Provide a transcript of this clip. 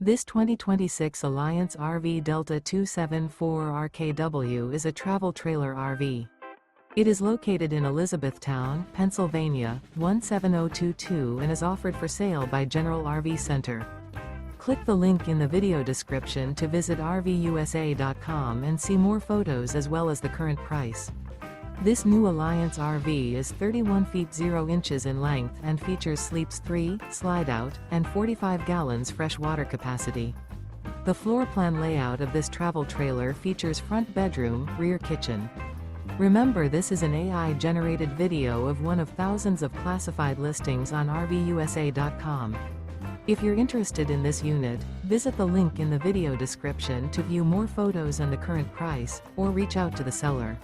This 2026 Alliance RV Delta 274RKW is a travel trailer RV. It is located in Elizabethtown, Pennsylvania, 17022 and is offered for sale by General RV Center. Click the link in the video description to visit RVUSA.com and see more photos as well as the current price. This new Alliance RV is 31 feet 0 inches in length and features sleeps 3, slide-out, and 45 gallons fresh water capacity. The floor plan layout of this travel trailer features front bedroom, rear kitchen. Remember, this is an AI-generated video of one of thousands of classified listings on RVUSA.com. If you're interested in this unit, visit the link in the video description to view more photos and the current price, or reach out to the seller.